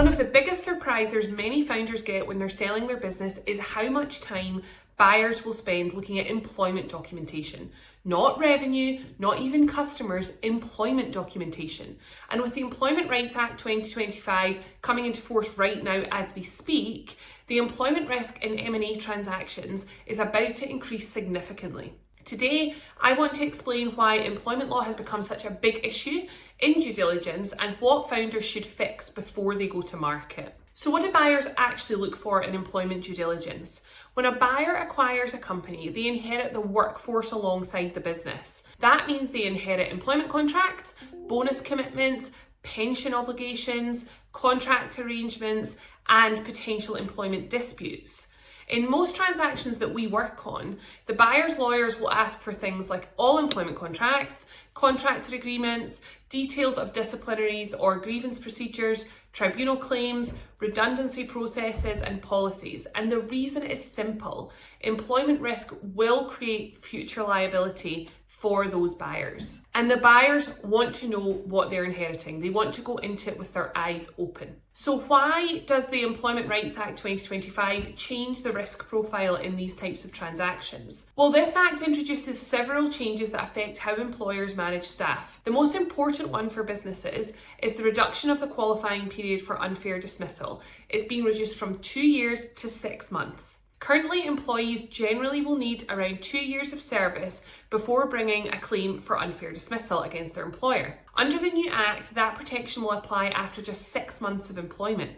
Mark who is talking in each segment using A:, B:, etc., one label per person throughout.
A: One of the biggest surprises many founders get when they're selling their business is how much time buyers will spend looking at employment documentation. Not revenue, not even customers, employment documentation. And with the Employment Rights Act 2025 coming into force right now as we speak, the employment risk in M&A transactions is about to increase significantly. Today, I want to explain why employment law has become such a big issue in due diligence and what founders should fix before they go to market. So what do buyers actually look for in employment due diligence? When a buyer acquires a company, they inherit the workforce alongside the business. That means they inherit employment contracts, bonus commitments, pension obligations, contract arrangements, and potential employment disputes. In most transactions that we work on, the buyer's lawyers will ask for things like all employment contracts, contractor agreements, details of disciplinaries or grievance procedures, tribunal claims, redundancy processes and policies. And the reason is simple. Employment risk will create future liability for those buyers. And the buyers want to know what they're inheriting. They want to go into it with their eyes open. So why does the Employment Rights Act 2025 change the risk profile in these types of transactions? Well, this act introduces several changes that affect how employers manage staff. The most important one for businesses is the reduction of the qualifying period for unfair dismissal. It's being reduced from 2 years to 6 months. Currently, employees generally will need around 2 years of service before bringing a claim for unfair dismissal against their employer. Under the new Act, that protection will apply after just 6 months of employment,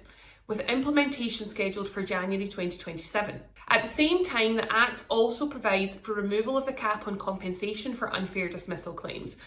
A: with implementation scheduled for January 2027. At the same time, the Act also provides for removal of the cap on compensation for unfair dismissal claims,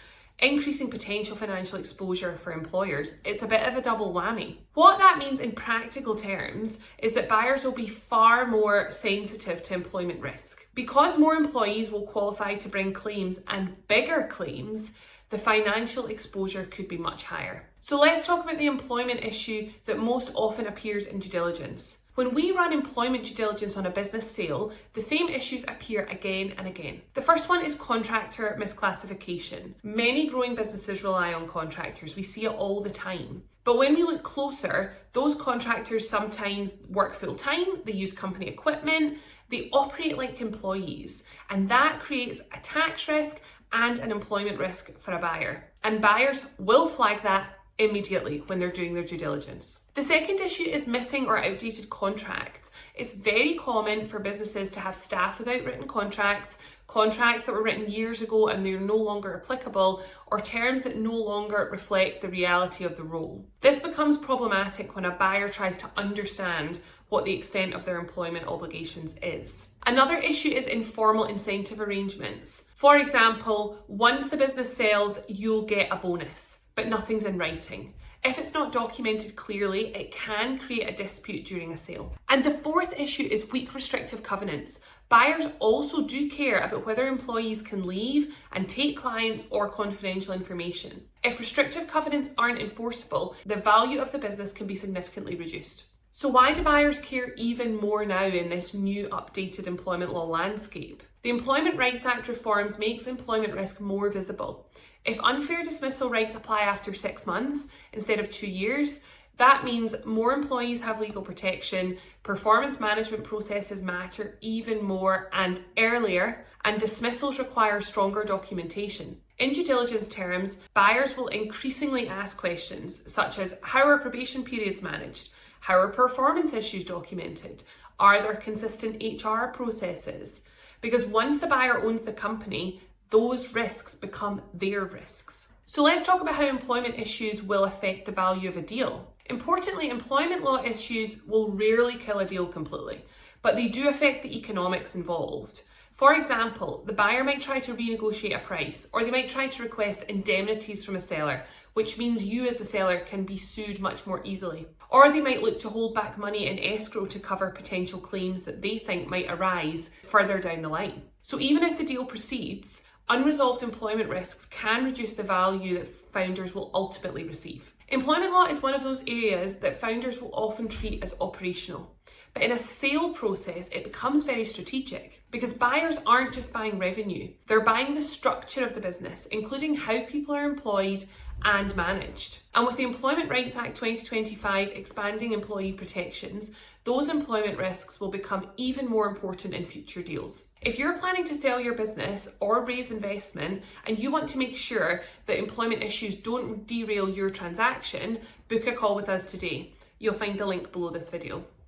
A: increasing potential financial exposure for employers. It's a bit of a double whammy. What that means in practical terms is that buyers will be far more sensitive to employment risk. Because more employees will qualify to bring claims and bigger claims, the financial exposure could be much higher. So let's talk about the employment issue that most often appears in due diligence. When we run employment due diligence on a business sale, the same issues appear again and again. The first one is contractor misclassification. Many growing businesses rely on contractors. We see it all the time. But when we look closer, those contractors sometimes work full-time, they use company equipment, they operate like employees, and that creates a tax risk and an employment risk for a buyer. And buyers will flag that immediately when they're doing their due diligence. The second issue is missing or outdated contracts. It's very common for businesses to have staff without written contracts, contracts that were written years ago and they're no longer applicable, or terms that no longer reflect the reality of the role. This becomes problematic when a buyer tries to understand what the extent of their employment obligations is. Another issue is informal incentive arrangements. For example, once the business sells, you'll get a bonus, but nothing's in writing. If it's not documented clearly, it can create a dispute during a sale. And the fourth issue is weak restrictive covenants. Buyers also do care about whether employees can leave and take clients or confidential information. If restrictive covenants aren't enforceable, the value of the business can be significantly reduced. So why do buyers care even more now in this new updated employment law landscape? The Employment Rights Act reforms makes employment risk more visible. If unfair dismissal rights apply after 6 months instead of 2 years, that means more employees have legal protection, performance management processes matter even more and earlier, and dismissals require stronger documentation. In due diligence terms, buyers will increasingly ask questions such as, how are probation periods managed? How are performance issues documented? Are there consistent HR processes? Because once the buyer owns the company, those risks become their risks. So let's talk about how employment issues will affect the value of a deal. Importantly, employment law issues will rarely kill a deal completely, but they do affect the economics involved. For example, the buyer might try to renegotiate a price, or they might try to request indemnities from a seller, which means you as the seller can be sued much more easily. Or they might look to hold back money in escrow to cover potential claims that they think might arise further down the line. So even if the deal proceeds, unresolved employment risks can reduce the value that founders will ultimately receive. Employment law is one of those areas that founders will often treat as operational. But in a sale process, it becomes very strategic because buyers aren't just buying revenue. They're buying the structure of the business, including how people are employed and managed. And with the Employment Rights Act 2025 expanding employee protections, those employment risks will become even more important in future deals. If you're planning to sell your business or raise investment and you want to make sure that employment issues don't derail your transaction, book a call with us today. You'll find the link below this video.